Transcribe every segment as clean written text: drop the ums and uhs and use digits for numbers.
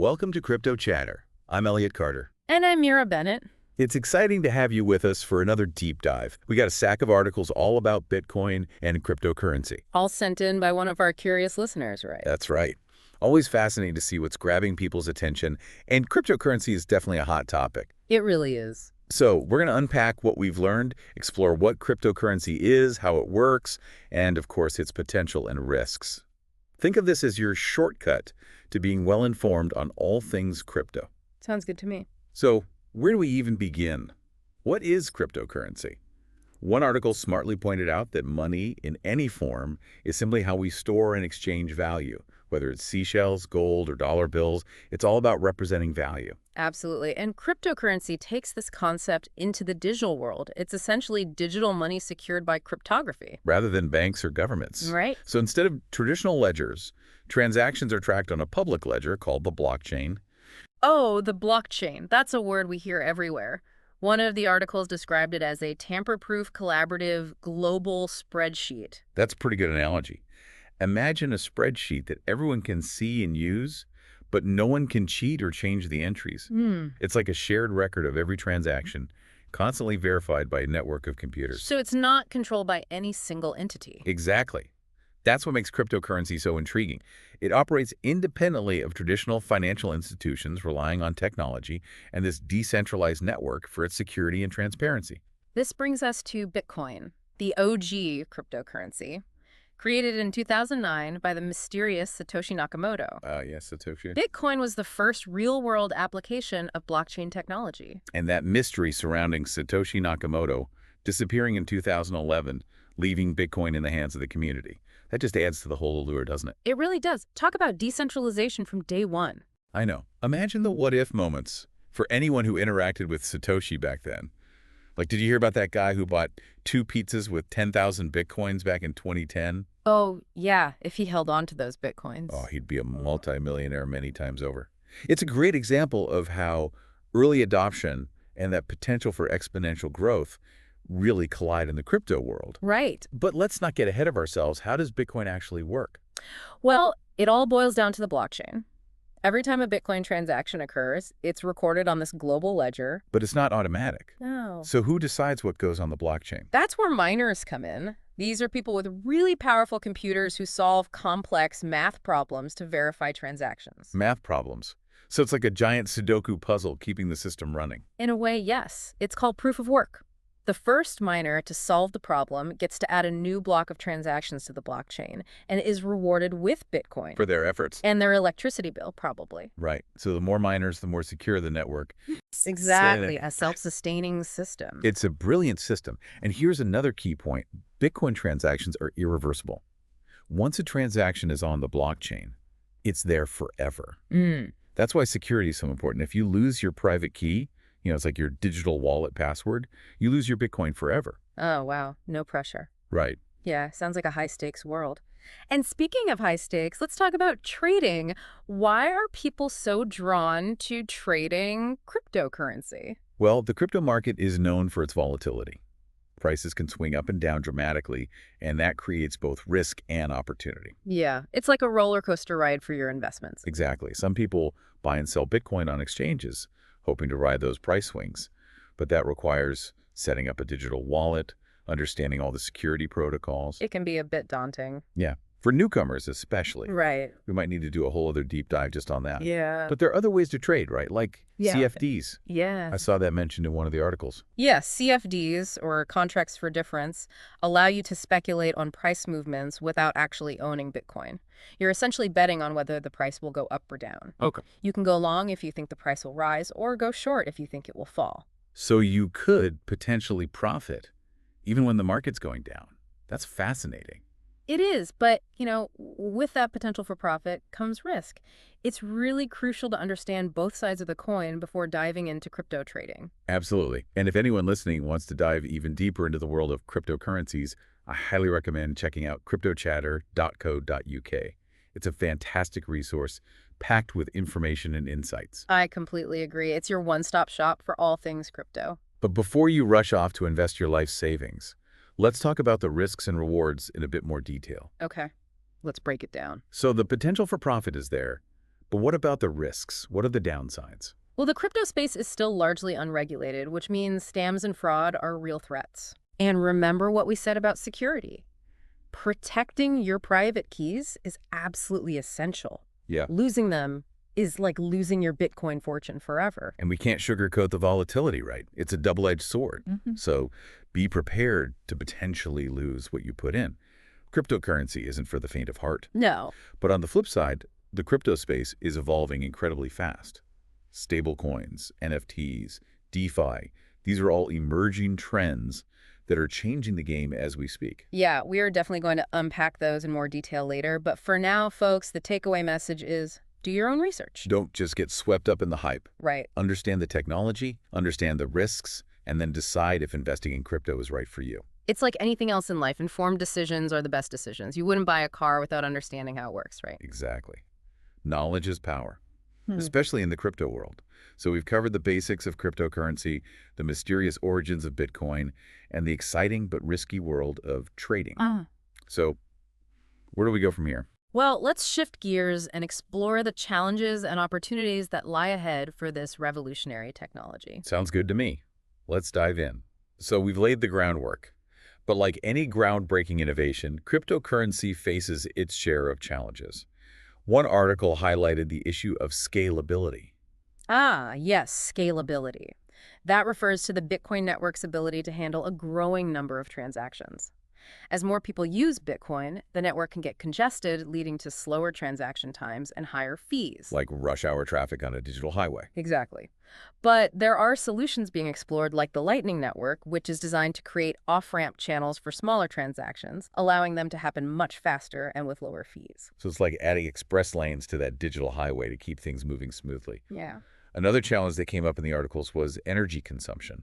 Welcome to Crypto Chatter. I'm Elliot Carter. And I'm Mira Bennett. It's exciting to have you with us for another deep dive. We got a stack of articles all about Bitcoin and cryptocurrency. All sent in by one of our curious listeners, right? That's right. Always fascinating to see what's grabbing people's attention, and cryptocurrency is definitely a hot topic. It really is. So we're going to unpack what we've learned, explore what cryptocurrency is, how it works, and of course its potential and risks. Think of this as your shortcut to being well-informed on all things crypto. Sounds good to me. So where do we even begin? What is cryptocurrency? One article smartly pointed out that money in any form is simply how we store and exchange value. Whether it's seashells, gold, or dollar bills, it's all about representing value. Absolutely. And cryptocurrency takes this concept into the digital world. It's essentially digital money secured by cryptography. Rather than banks or governments. Right. So instead of traditional ledgers, transactions are tracked on a public ledger called the blockchain. Oh, the blockchain. That's a word we hear everywhere. One of the articles described it as a tamper-proof, collaborative, global spreadsheet. That's a pretty good analogy. Imagine a spreadsheet that everyone can see and use, but no one can cheat or change the entries. It's like a shared record of every transaction, constantly verified by a network of computers. So it's not controlled by any single entity. Exactly. That's what makes cryptocurrency so intriguing. It operates independently of traditional financial institutions relying on technology and this decentralized network for its security and transparency. This brings us to Bitcoin, the OG cryptocurrency. Created in 2009 by the mysterious Satoshi Nakamoto. Yes, Satoshi. Bitcoin was the first real-world application of blockchain technology. And that mystery surrounding Satoshi Nakamoto disappearing in 2011, leaving Bitcoin in the hands of the community. That just adds to the whole allure, doesn't it? It really does. Talk about decentralization from day one. I know. Imagine the what-if moments for anyone who interacted with Satoshi back then. Like, did you hear about that guy who bought 2 pizzas with 10,000 Bitcoins back in 2010? Oh, yeah, if he held on to those Bitcoins. Oh, he'd be a multimillionaire many times over. It's a great example of how early adoption and that potential for exponential growth really collide in the crypto world. Right. But let's not get ahead of ourselves. How does Bitcoin actually work? Well, it all boils down to the blockchain. Every time a Bitcoin transaction occurs, it's recorded on this global ledger. But it's not automatic. No. So who decides what goes on the blockchain? That's where miners come in. These are people with really powerful computers who solve complex math problems to verify transactions. Math problems. So it's like a giant Sudoku puzzle keeping the system running. In a way, yes. It's called proof of work. The first miner to solve the problem gets to add a new block of transactions to the blockchain and is rewarded with Bitcoin. For their efforts. And their electricity bill, probably. Right. So the more miners, the more secure the network. Exactly. A self-sustaining system. It's a brilliant system. And here's another key point. Bitcoin transactions are irreversible. Once a transaction is on the blockchain, it's there forever. That's why security is so important. If you lose your private key, it's like your digital wallet password, you lose your Bitcoin forever. Oh, wow. No pressure. Right. Yeah, sounds like a high-stakes world. And speaking of high stakes, let's talk about trading. Why are people so drawn to trading cryptocurrency? Well, the crypto market is known for its volatility. Prices can swing up and down dramatically, and that creates both risk and opportunity. Yeah, it's like a roller coaster ride for your investments. Exactly. Some people buy and sell Bitcoin on exchanges, hoping to ride those price swings. But that requires setting up a digital wallet, understanding all the security protocols. It can be a bit daunting. Yeah, for newcomers especially. Right. We might need to do a whole other deep dive just on that. Yeah. But there are other ways to trade, right? Like CFDs. Yeah. I saw that mentioned in one of the articles. Yes, CFDs, or contracts for difference, allow you to speculate on price movements without actually owning Bitcoin. You're essentially betting on whether the price will go up or down. Okay. You can go long if you think the price will rise, or go short if you think it will fall. So you could potentially profit even when the market's going down. That's fascinating. It is, but, with that potential for profit comes risk. It's really crucial to understand both sides of the coin before diving into crypto trading. Absolutely. And if anyone listening wants to dive even deeper into the world of cryptocurrencies, I highly recommend checking out cryptochatter.co.uk. It's a fantastic resource packed with information and insights. I completely agree. It's your one-stop shop for all things crypto. But before you rush off to invest your life savings, let's talk about the risks and rewards in a bit more detail. Okay, let's break it down. So the potential for profit is there, But what about the risks? What are the downsides? Well, the crypto space is still largely unregulated, which means scams and fraud are real threats. And remember what we said about security. Protecting your private keys is absolutely essential. Yeah. Losing them is like losing your Bitcoin fortune forever. And we can't sugarcoat the volatility, right? It's a double-edged sword. So be prepared to potentially lose what you put in. Cryptocurrency isn't for the faint of heart. No. But on the flip side, the crypto space is evolving incredibly fast. Stablecoins, NFTs, DeFi, these are all emerging trends that are changing the game as we speak. Yeah, we are definitely going to unpack those in more detail later. But for now, folks, the takeaway message is do your own research. Don't just get swept up in the hype. Right. Understand the technology, understand the risks, and then decide if investing in crypto is right for you. It's like anything else in life. Informed decisions are the best decisions. You wouldn't buy a car without understanding how it works, right? Exactly. Knowledge is power, especially in the crypto world. So we've covered the basics of cryptocurrency, the mysterious origins of Bitcoin, and the exciting but risky world of trading. So where do we go from here? Well, let's shift gears and explore the challenges and opportunities that lie ahead for this revolutionary technology. Sounds good to me. Let's dive in. So we've laid the groundwork. But like any groundbreaking innovation, cryptocurrency faces its share of challenges. One article highlighted the issue of scalability. Ah, yes, scalability. That refers to the Bitcoin network's ability to handle a growing number of transactions. As more people use Bitcoin, the network can get congested, leading to slower transaction times and higher fees. Like rush hour traffic on a digital highway. Exactly. But there are solutions being explored like the Lightning Network, which is designed to create off-ramp channels for smaller transactions, allowing them to happen much faster and with lower fees. So it's like adding express lanes to that digital highway to keep things moving smoothly. Yeah. Another challenge that came up in the articles was energy consumption.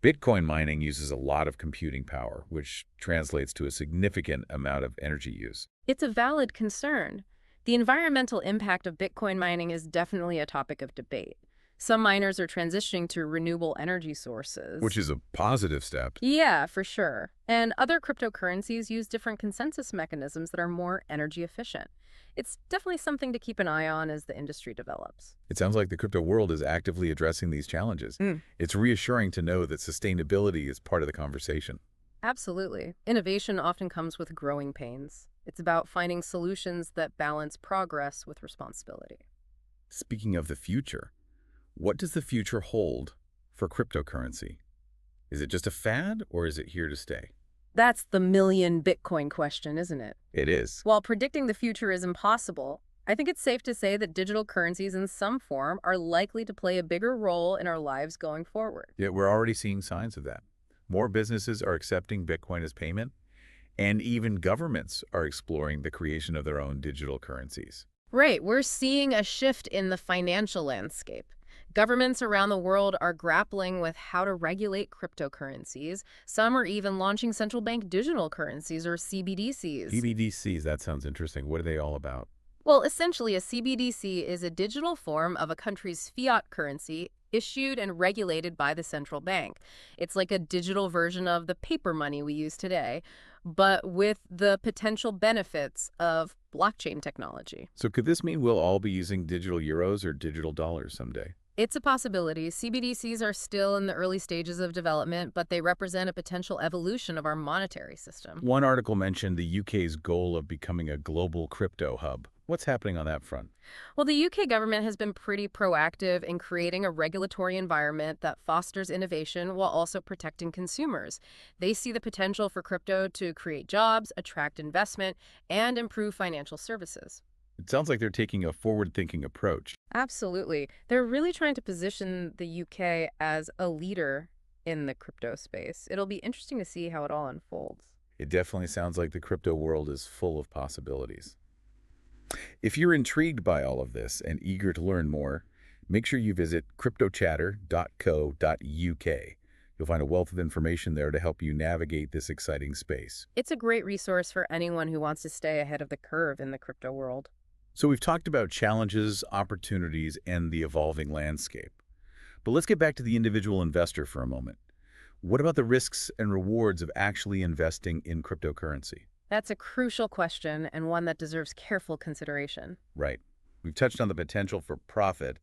Bitcoin mining uses a lot of computing power, which translates to a significant amount of energy use. It's a valid concern. The environmental impact of Bitcoin mining is definitely a topic of debate. Some miners are transitioning to renewable energy sources. Which is a positive step. Yeah, for sure. And other cryptocurrencies use different consensus mechanisms that are more energy efficient. It's definitely something to keep an eye on as the industry develops. It sounds like the crypto world is actively addressing these challenges. It's reassuring to know that sustainability is part of the conversation. Absolutely. Innovation often comes with growing pains. It's about finding solutions that balance progress with responsibility. Speaking of the future, what does the future hold for cryptocurrency? Is it just a fad or is it here to stay? That's the million Bitcoin question, isn't it? It is. While predicting the future is impossible, I think it's safe to say that digital currencies in some form are likely to play a bigger role in our lives going forward. Yet we're already seeing signs of that. More businesses are accepting Bitcoin as payment, and even governments are exploring the creation of their own digital currencies. Right, we're seeing a shift in the financial landscape. Governments around the world are grappling with how to regulate cryptocurrencies. Some are even launching central bank digital currencies, or CBDCs. CBDCs, that sounds interesting. What are they all about? Well, essentially, a CBDC is a digital form of a country's fiat currency issued and regulated by the central bank. It's like a digital version of the paper money we use today, but with the potential benefits of blockchain technology. So could this mean we'll all be using digital euros or digital dollars someday? It's a possibility. CBDCs are still in the early stages of development, but they represent a potential evolution of our monetary system. One article mentioned the UK's goal of becoming a global crypto hub. What's happening on that front? Well, the UK government has been pretty proactive in creating a regulatory environment that fosters innovation while also protecting consumers. They see the potential for crypto to create jobs, attract investment, and improve financial services. It sounds like they're taking a forward-thinking approach. Absolutely. They're really trying to position the UK as a leader in the crypto space. It'll be interesting to see how it all unfolds. It definitely sounds like the crypto world is full of possibilities. If you're intrigued by all of this and eager to learn more, make sure you visit cryptochatter.co.uk. You'll find a wealth of information there to help you navigate this exciting space. It's a great resource for anyone who wants to stay ahead of the curve in the crypto world. So we've talked about challenges, opportunities, and the evolving landscape. But let's get back to the individual investor for a moment. What about the risks and rewards of actually investing in cryptocurrency? That's a crucial question and one that deserves careful consideration. Right. We've touched on the potential for profit,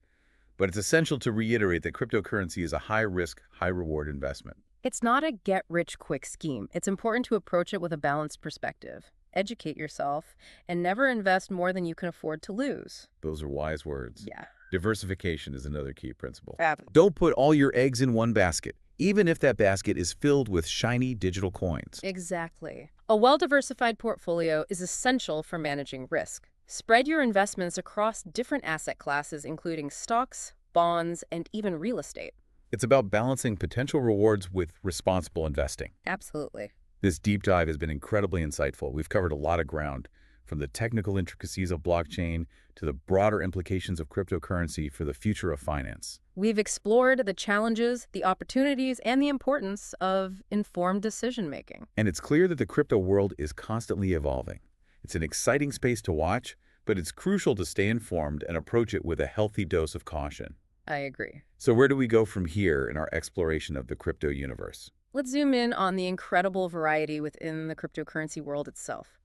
but it's essential to reiterate that cryptocurrency is a high-risk, high-reward investment. It's not a get-rich-quick scheme. It's important to approach it with a balanced perspective. Educate yourself, and never invest more than you can afford to lose. Those are wise words. Yeah. Diversification is another key principle. Ab- Don't put all your eggs in one basket, even if that basket is filled with shiny digital coins. Exactly. A well-diversified portfolio is essential for managing risk. Spread your investments across different asset classes, including stocks, bonds, and even real estate. It's about balancing potential rewards with responsible investing. Absolutely. This deep dive has been incredibly insightful. We've covered a lot of ground, from the technical intricacies of blockchain to the broader implications of cryptocurrency for the future of finance. We've explored the challenges, the opportunities, and the importance of informed decision-making. And it's clear that the crypto world is constantly evolving. It's an exciting space to watch, but it's crucial to stay informed and approach it with a healthy dose of caution. I agree. So where do we go from here in our exploration of the crypto universe? Let's zoom in on the incredible variety within the cryptocurrency world itself.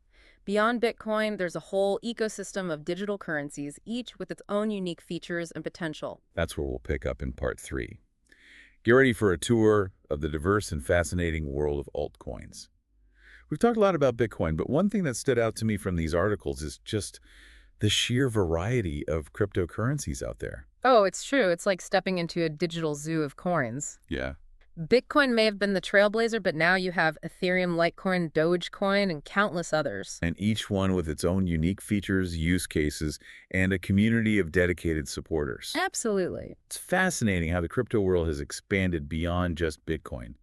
Beyond Bitcoin, there's a whole ecosystem of digital currencies, each with its own unique features and potential. That's where we'll pick up in part 3. Get ready for a tour of the diverse and fascinating world of altcoins. We've talked a lot about Bitcoin, but one thing that stood out to me from these articles is just the sheer variety of cryptocurrencies out there. Oh, it's true. It's like stepping into a digital zoo of coins. Yeah. Bitcoin may have been the trailblazer, but now you have Ethereum, Litecoin, Dogecoin, and countless others. And each one with its own unique features, use cases, and a community of dedicated supporters. Absolutely. It's fascinating how the crypto world has expanded beyond just Bitcoin.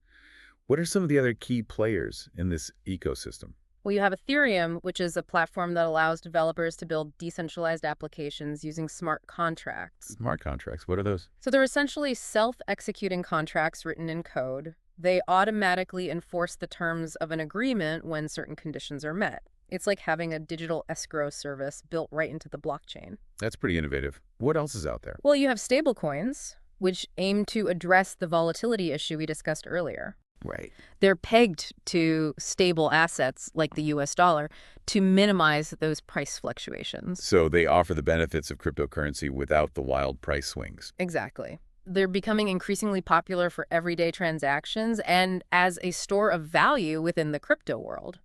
What are some of the other key players in this ecosystem? Well, you have Ethereum, which is a platform that allows developers to build decentralized applications using smart contracts. Smart contracts, what are those? So they're essentially self-executing contracts written in code. They automatically enforce the terms of an agreement when certain conditions are met. It's like having a digital escrow service built right into the blockchain. That's pretty innovative. What else is out there? Well, you have stablecoins, which aim to address the volatility issue we discussed earlier. Right. They're pegged to stable assets like the US dollar to minimize those price fluctuations. So they offer the benefits of cryptocurrency without the wild price swings. Exactly. They're becoming increasingly popular for everyday transactions and as a store of value within the crypto world.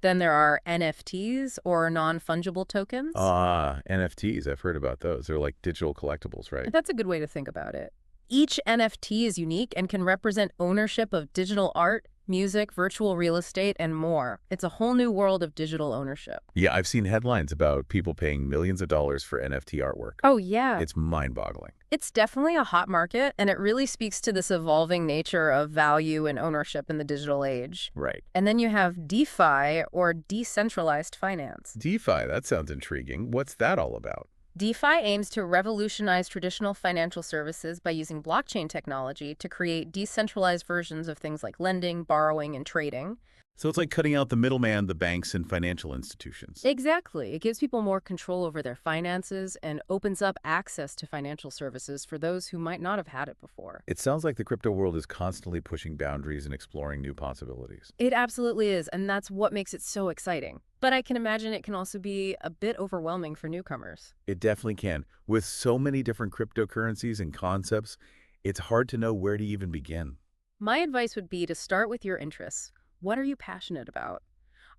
Then there are NFTs, or non-fungible tokens. NFTs, I've heard about those. They're like digital collectibles, right? That's a good way to think about it. Each NFT is unique and can represent ownership of digital art, music, virtual real estate, and more. It's a whole new world of digital ownership. Yeah, I've seen headlines about people paying millions of dollars for NFT artwork. Oh, yeah. It's mind-boggling. It's definitely a hot market, and it really speaks to this evolving nature of value and ownership in the digital age. Right. And then you have DeFi, or decentralized finance. DeFi, that sounds intriguing. What's that all about? DeFi aims to revolutionize traditional financial services by using blockchain technology to create decentralized versions of things like lending, borrowing, and trading. So it's like cutting out the middleman, the banks and financial institutions. Exactly. It gives people more control over their finances and opens up access to financial services for those who might not have had it before. It sounds like the crypto world is constantly pushing boundaries and exploring new possibilities. It absolutely is, and that's what makes it so exciting. But I can imagine it can also be a bit overwhelming for newcomers. It definitely can. With so many different cryptocurrencies and concepts, it's hard to know where to even begin. My advice would be to start with your interests. What are you passionate about?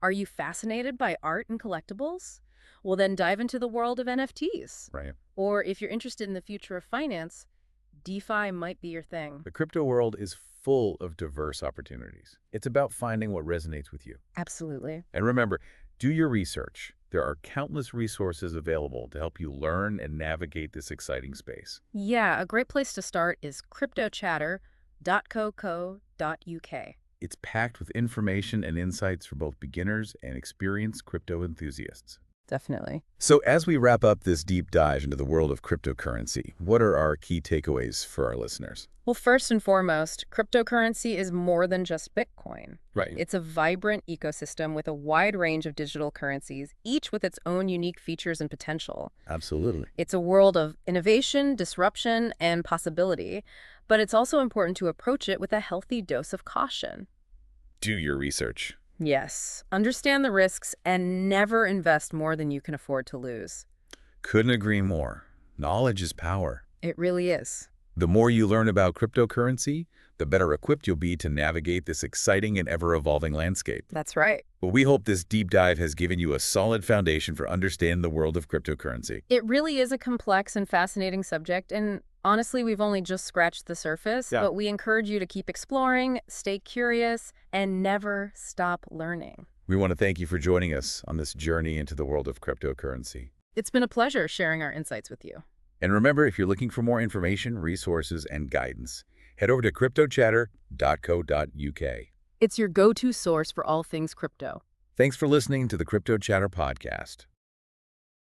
Are you fascinated by art and collectibles? Well, then dive into the world of NFTs. Right. Or if you're interested in the future of finance, DeFi might be your thing. The crypto world is full of diverse opportunities. It's about finding what resonates with you. Absolutely. And remember, do your research. There are countless resources available to help you learn and navigate this exciting space. Yeah, a great place to start is cryptochatter.co.uk. It's packed with information and insights for both beginners and experienced crypto enthusiasts. Definitely. So as we wrap up this deep dive into the world of cryptocurrency, what are our key takeaways for our listeners? Well, first and foremost, cryptocurrency is more than just Bitcoin. Right. It's a vibrant ecosystem with a wide range of digital currencies, each with its own unique features and potential. Absolutely. It's a world of innovation, disruption, and possibility, but it's also important to approach it with a healthy dose of caution. Do your research. Yes. Understand the risks and never invest more than you can afford to lose. Couldn't agree more. Knowledge is power. It really is. The more you learn about cryptocurrency, the better equipped you'll be to navigate this exciting and ever-evolving landscape. That's right. Well, we hope this deep dive has given you a solid foundation for understanding the world of cryptocurrency. It really is a complex and fascinating subject, and honestly, we've only just scratched the surface, but we encourage you to keep exploring, stay curious, and never stop learning. We want to thank you for joining us on this journey into the world of cryptocurrency. It's been a pleasure sharing our insights with you. And remember, if you're looking for more information, resources, and guidance, head over to cryptochatter.co.uk. It's your go-to source for all things crypto. Thanks for listening to the Crypto Chatter podcast.